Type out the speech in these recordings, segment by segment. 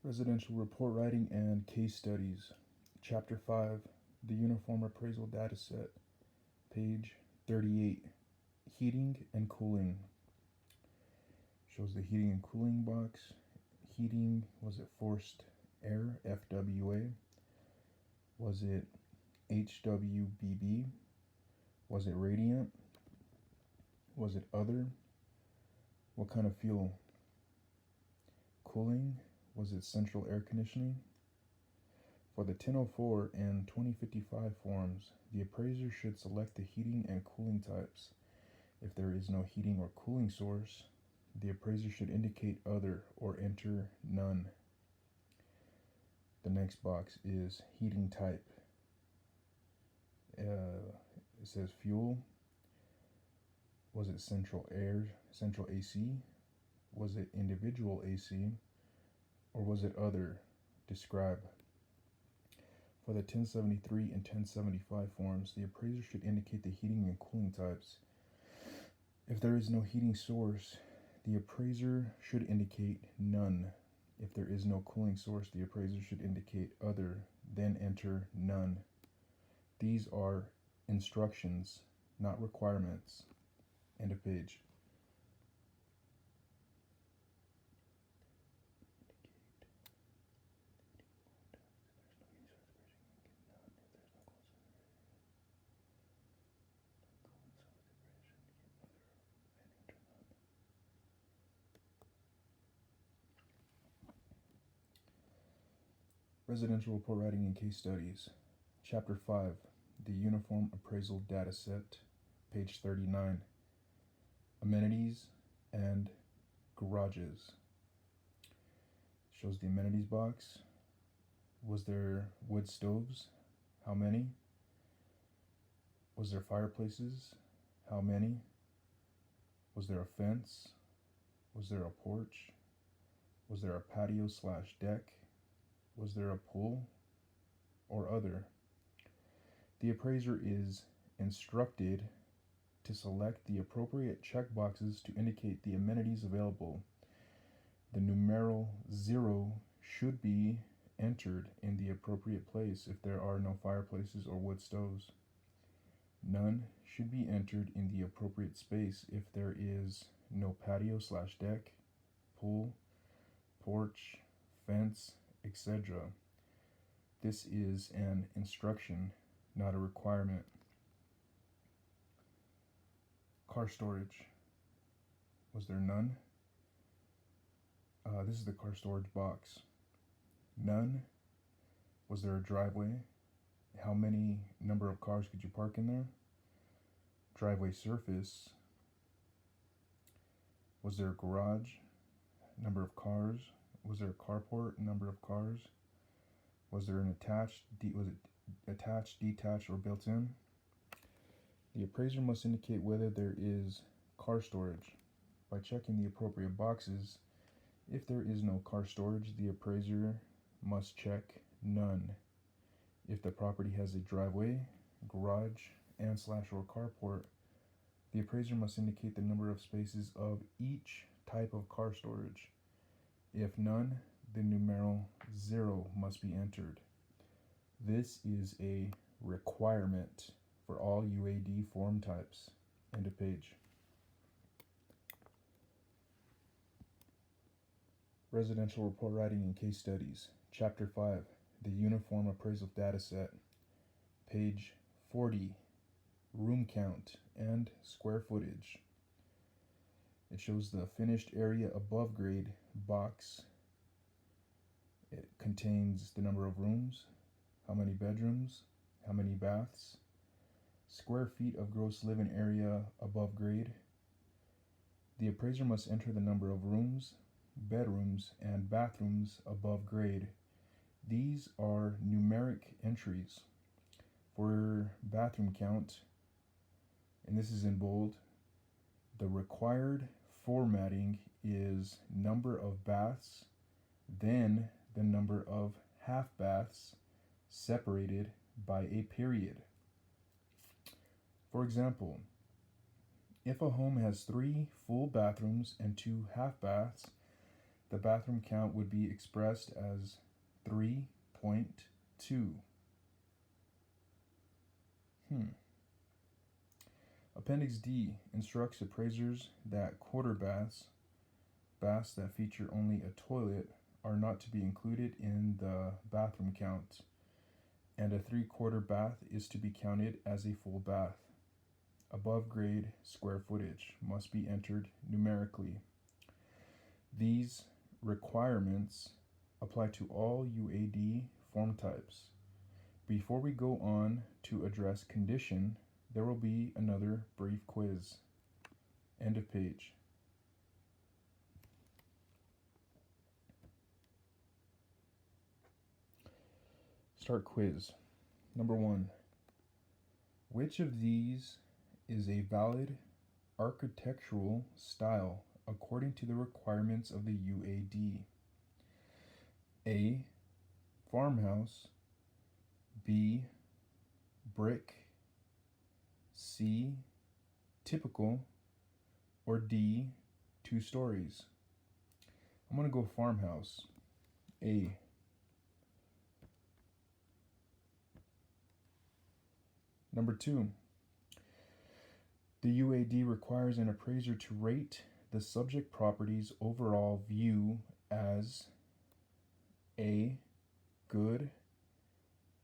Residential Report Writing and Case Studies, Chapter 5, The Uniform Appraisal Dataset, page 38, Heating and Cooling. Shows the heating and cooling box. Heating, was it forced air, FWA? Was it HWBB? Was it radiant? Was it other? What kind of fuel? Cooling, was it central air conditioning? For the 1004 and 2055 forms, the appraiser should select the heating and cooling types. If there is no heating or cooling source, the appraiser should indicate other or enter none. The next box is heating type. It says fuel. Was it central air, central AC? Was it individual AC? Or was it other? Describe. For the 1073 and 1075 forms, the appraiser should indicate the heating and cooling types. If there is no heating source, the appraiser should indicate none. If there is no cooling source, the appraiser should indicate other, then enter none. These are instructions, not requirements. End of page. Residential Report Writing and Case Studies, Chapter 5, The Uniform Appraisal Dataset, page 39, Amenities and Garages. Shows the amenities box. Was there wood stoves? How many? Was there fireplaces? How many? Was there a fence? Was there a porch? Was there a patio/deck? Was there a pool or other? The appraiser is instructed to select the appropriate checkboxes to indicate the amenities available. The numeral 0 should be entered in the appropriate place if there are no fireplaces or wood stoves. None should be entered in the appropriate space if there is no patio/deck, pool, porch, fence, etc. This is an instruction, not a requirement. Car storage. Was there none? This is the car storage box. None. Was there a driveway? How many number of cars could you park in there? Driveway surface. Was there a garage? Number of cars? Was there a carport? Number of cars? Was there an attached? Was it attached, detached, or built in? The appraiser must indicate whether there is car storage by checking the appropriate boxes. If there is no car storage, the appraiser must check none. If the property has a driveway, garage, and/or carport, the appraiser must indicate the number of spaces of each type of car storage. If none, the numeral 0 must be entered. This is a requirement for all UAD form types. End of page. Residential Report Writing and Case Studies, Chapter 5, The Uniform Appraisal Dataset, page 40, Room Count and Square Footage. It shows the finished area above grade box. It contains the number of rooms, how many bedrooms, how many baths, square feet of gross living area above grade. The appraiser must enter the number of rooms, bedrooms, and bathrooms above grade. These are numeric entries. For bathroom count, and this is in bold, the required formatting is number of baths, then the number of half baths separated by a period. For example, if a home has 3 full bathrooms and 2 half baths, the bathroom count would be expressed as 3.2. Appendix D instructs appraisers that quarter baths that feature only a toilet, are not to be included in the bathroom count, and a 3/4 bath is to be counted as a full bath. Above grade square footage must be entered numerically. These requirements apply to all UAD form types. Before we go on to address condition, there will be another brief quiz. End of page. Start quiz. Number 1. Which of these is a valid architectural style according to the requirements of the UAD? A. Farmhouse. B. Brick. C. Typical. Or D. 2 stories. I'm going to go farmhouse. A. Number 2. The UAD requires an appraiser to rate the subject property's overall view as A. Good,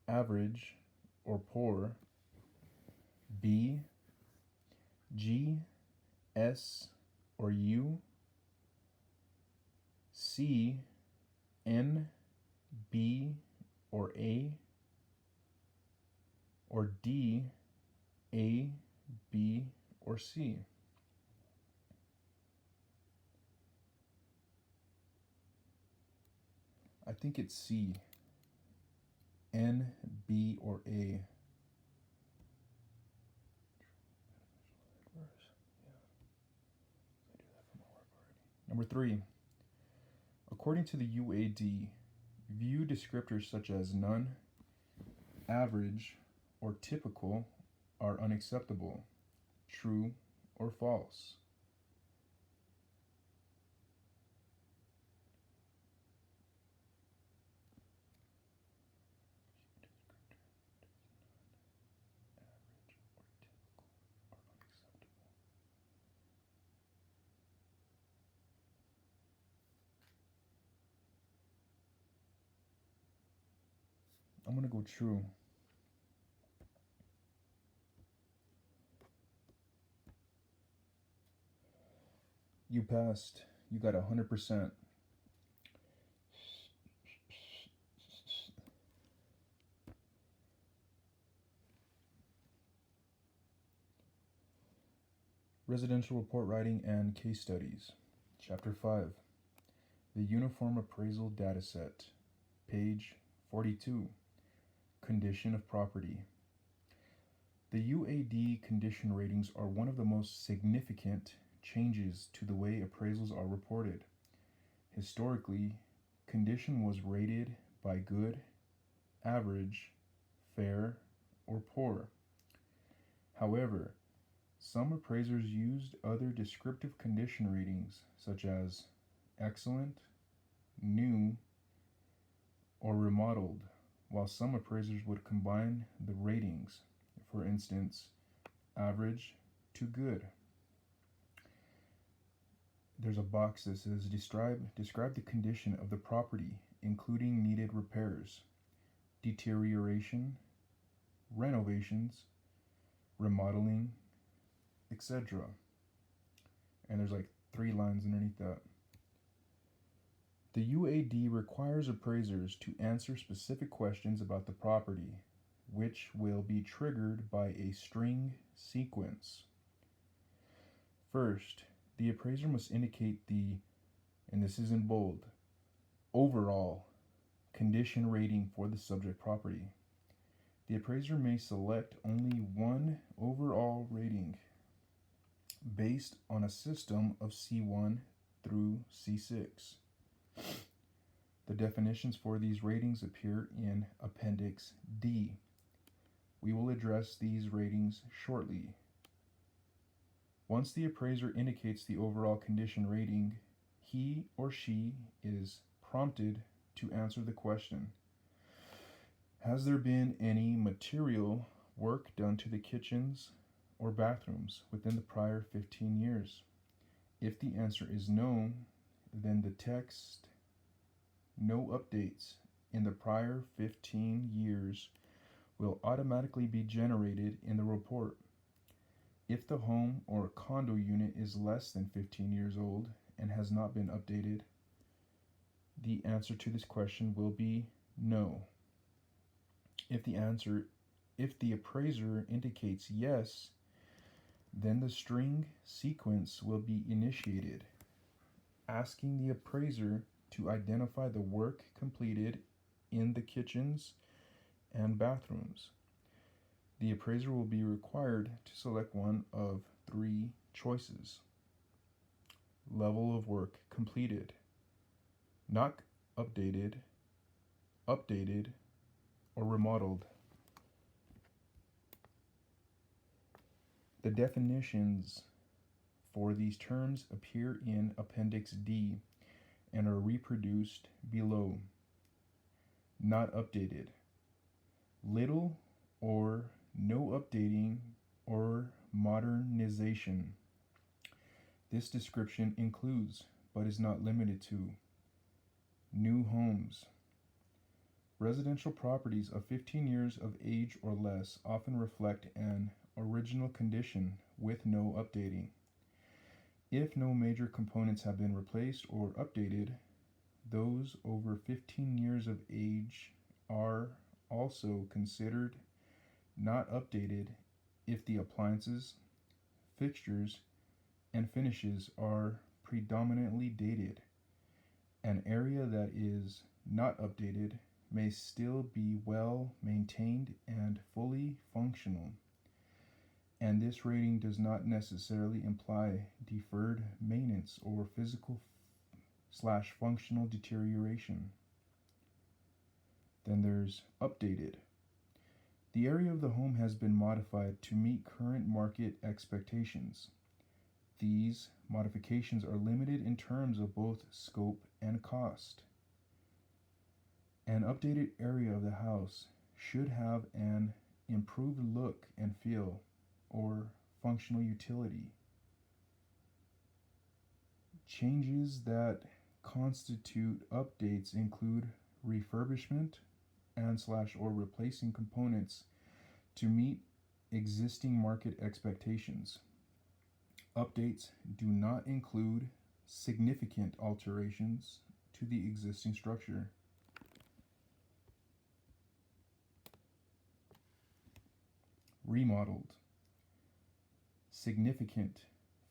average, or poor. B. G, S, or U. C. N, B, or A. Or D, A, B, or C. I think it's C. N, B, or A. Number 3. According to the UAD, view descriptors such as none, average, or typical are unacceptable. True or false? I'm going to go true. You passed. You got 100%. Residential report writing and case studies. Chapter 5. The Uniform Appraisal Dataset. Page 42. Condition of property. The UAD condition ratings are one of the most significant changes to the way appraisals are reported. Historically, condition was rated by good, average, fair, or poor. However, some appraisers used other descriptive condition ratings such as excellent, new, or remodeled, while some appraisers would combine the ratings, for instance, average to good. There's a box that says describe the condition of the property, including needed repairs, deterioration, renovations, remodeling, etc. And there's like 3 lines underneath that. The UAD requires appraisers to answer specific questions about the property, which will be triggered by a string sequence. First, the appraiser must indicate the, and this is in bold, overall condition rating for the subject property. The appraiser may select only one overall rating based on a system of C1 through C6. The definitions for these ratings appear in Appendix D. We will address these ratings shortly. Once the appraiser indicates the overall condition rating, he or she is prompted to answer the question: has there been any material work done to the kitchens or bathrooms within the prior 15 years? If the answer is no, then the text "no updates in the prior 15 years" will automatically be generated in the report. If the home or condo unit is less than 15 years old and has not been updated, the answer to this question will be no. If the appraiser indicates yes, then the string sequence will be initiated, asking the appraiser to identify the work completed in the kitchens and bathrooms. The appraiser will be required to select one of three choices: level of work completed, not updated, updated, or remodeled. The definitions for these terms appear in Appendix D and are reproduced below. Not updated: little or no updating or modernization. This description includes, but is not limited to, new homes. Residential properties of 15 years of age or less often reflect an original condition with no updating. If no major components have been replaced or updated, those over 15 years of age are also considered not updated if the appliances, fixtures, and finishes are predominantly dated. An area that is not updated may still be well maintained and fully functional, and this rating does not necessarily imply deferred maintenance or physical/functional deterioration. Then there's updated: the area of the home has been modified to meet current market expectations. These modifications are limited in terms of both scope and cost. An updated area of the house should have an improved look and feel or functional utility. Changes that constitute updates include refurbishment and/or replacing components to meet existing market expectations. Updates do not include significant alterations to the existing structure. Remodeled: significant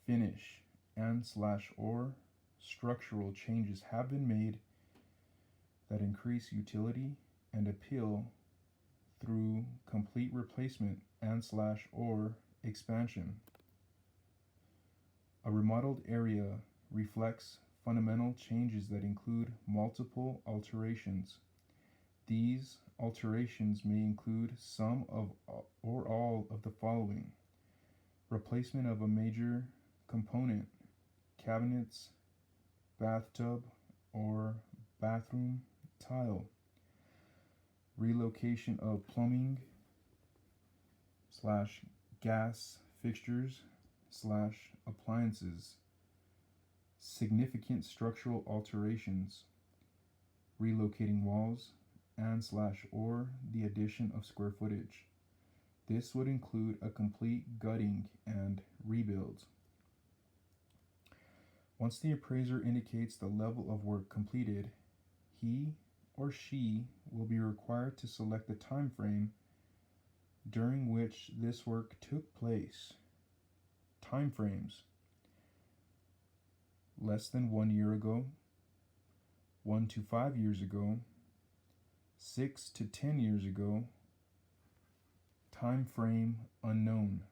finish and/or structural changes have been made that increase utility and appeal through complete replacement and/or expansion. A remodeled area reflects fundamental changes that include multiple alterations. These alterations may include some of or all of the following: replacement of a major component, cabinets, bathtub, or bathroom tile, relocation of plumbing/gas fixtures/appliances, significant structural alterations, relocating walls and/or the addition of square footage. This would include a complete gutting and rebuild. Once the appraiser indicates the level of work completed, he or she will be required to select the time frame during which this work took place. Time frames: less than 1 year ago, 1 to 5 years ago, 6 to 10 years ago, time frame unknown.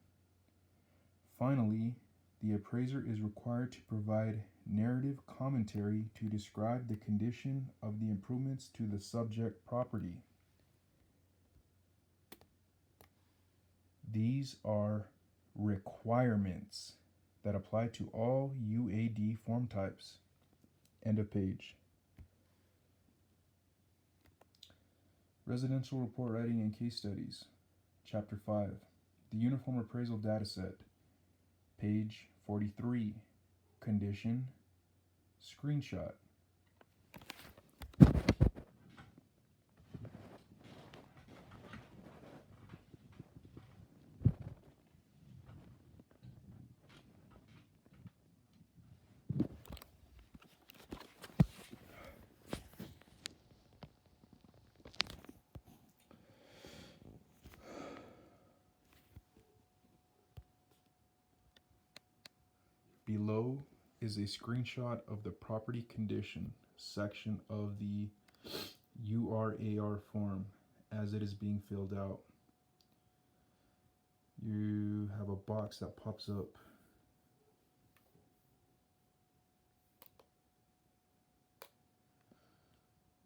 Finally, the appraiser is required to provide narrative commentary to describe the condition of the improvements to the subject property. These are requirements that apply to all UAD form types. End of page. Residential report writing and case studies. Chapter 5. The Uniform Appraisal Dataset. Page 43. Condition. Screenshot. Below is a screenshot of the property condition section of the URAR form as it is being filled out. You have a box that pops up.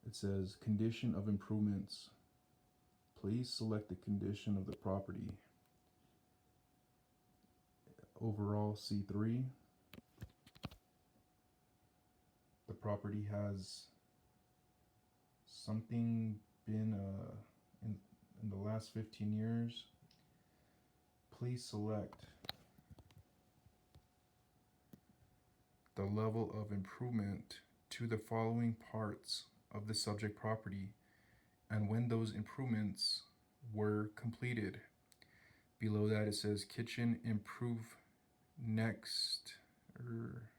It says condition of improvements. Please select the condition of the property. Overall C3. The property has something been in the last 15 years. Please select the level of improvement to the following parts of the subject property and when those improvements were completed. Below that it says kitchen improve next or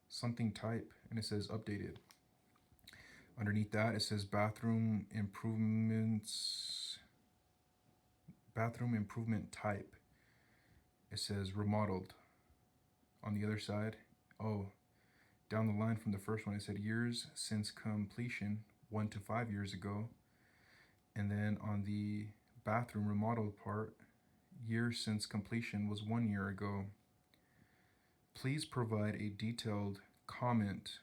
something type, and it says updated. Underneath that it says bathroom improvement type. It says remodeled. On the other side, down the line from the first one, it said years since completion, 1 to 5 years ago. And then on the bathroom remodeled part, years since completion was 1 year ago. Please provide a detailed comment,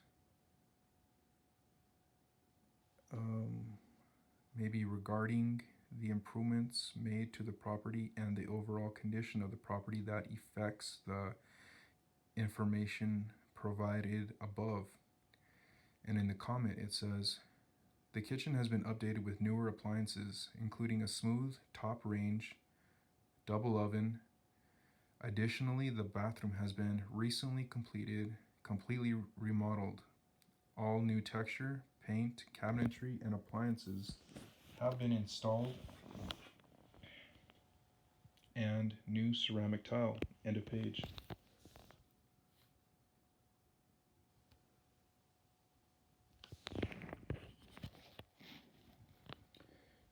maybe regarding the improvements made to the property and the overall condition of the property that affects the information provided above. And in the comment it says, the kitchen has been updated with newer appliances, including a smooth top range, double oven. Additionally, the bathroom has been recently completely remodeled. All new texture, paint, cabinetry, and appliances have been installed, and new ceramic tile. End of page.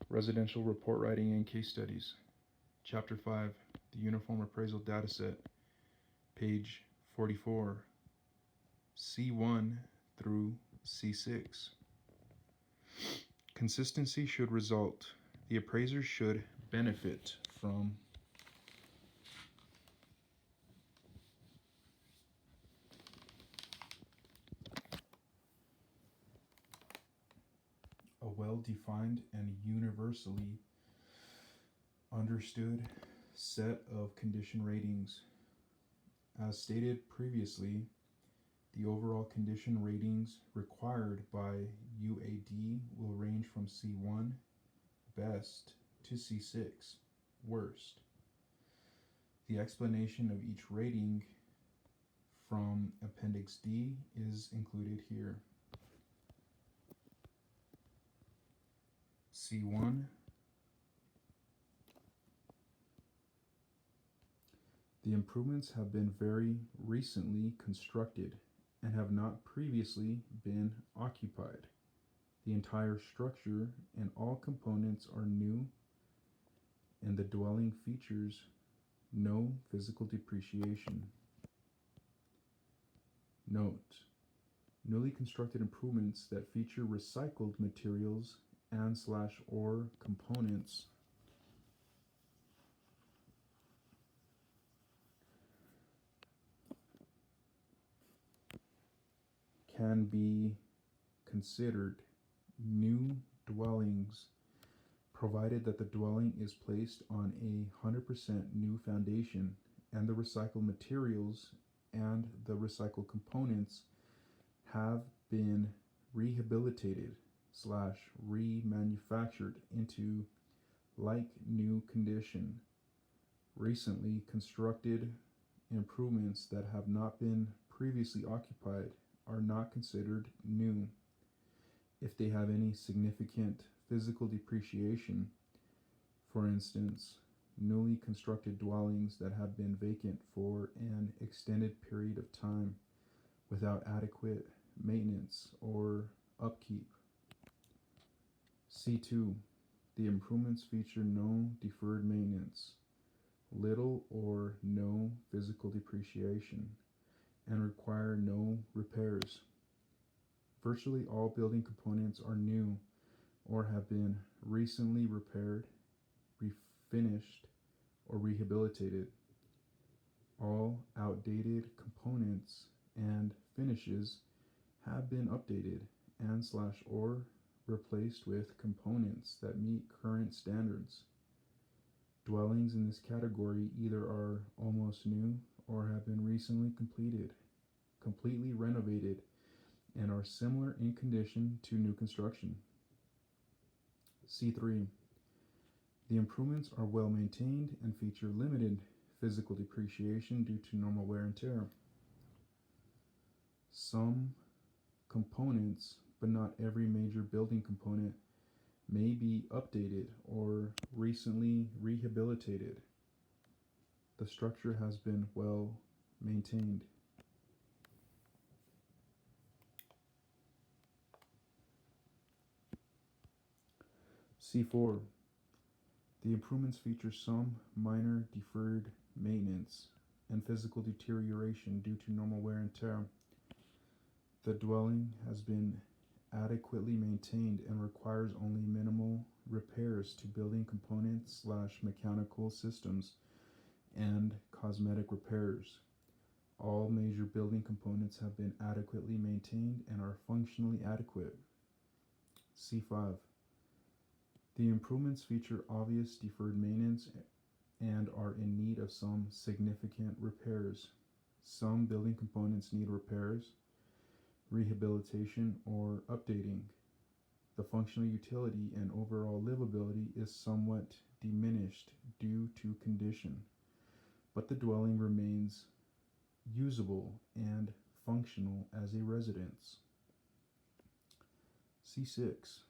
Residential report writing and case studies. Chapter 5, the Uniform Appraisal Dataset, page 44, C1 through C6. Consistency should result. The appraisers should benefit from a well-defined and universally understood set of condition ratings. As stated previously, the overall condition ratings required by UAD will range from C1, best, to C6, worst. The explanation of each rating from Appendix D is included here. C1. The improvements have been very recently constructed and have not previously been occupied. The entire structure and all components are new, and the dwelling features no physical depreciation. Note: newly constructed improvements that feature recycled materials and/or components can be considered new dwellings, provided that the dwelling is placed on a 100% new foundation and the recycled materials and the recycled components have been rehabilitated / remanufactured into like new condition. Recently constructed improvements that have not been previously occupied are not considered new. If they have any significant physical depreciation, for instance, newly constructed dwellings that have been vacant for an extended period of time without adequate maintenance or upkeep. C2. The improvements feature no deferred maintenance, little or no physical depreciation, and require no repairs. Virtually all building components are new or have been recently repaired, refinished, or rehabilitated. All outdated components and finishes have been updated and / or replaced with components that meet current standards. Dwellings in this category either are almost new or have been recently completed, completely renovated, and are similar in condition to new construction. C3. The improvements are well maintained and feature limited physical depreciation due to normal wear and tear. Some components, but not every major building component, may be updated or recently rehabilitated. The structure has been well maintained. C4. The improvements feature some minor deferred maintenance and physical deterioration due to normal wear and tear. The dwelling has been adequately maintained and requires only minimal repairs to building components / mechanical systems and cosmetic repairs. All major building components have been adequately maintained and are functionally adequate. C5. The improvements feature obvious deferred maintenance and are in need of some significant repairs. Some building components need repairs, rehabilitation, or updating. The functional utility and overall livability is somewhat diminished due to condition, but the dwelling remains usable and functional as a residence. C6.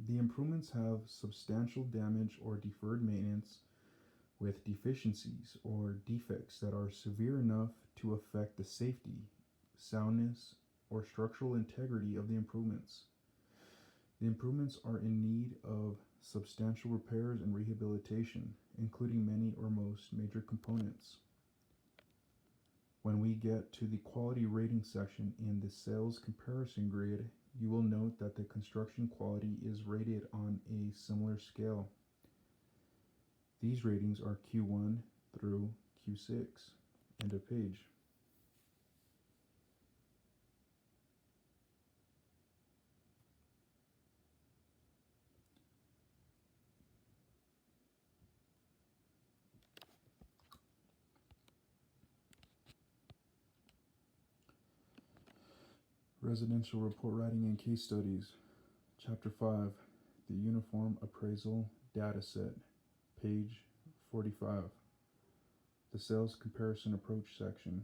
The improvements have substantial damage or deferred maintenance with deficiencies or defects that are severe enough to affect the safety, soundness, or structural integrity of the improvements. The improvements are in need of substantial repairs and rehabilitation, including many or most major components. When we get to the quality rating section in the sales comparison grid, you will note that the construction quality is rated on a similar scale. These ratings are Q1 through Q6. End of page. Residential report writing and case studies. Chapter 5, the Uniform Appraisal Dataset, page 45. The Sales Comparison Approach section.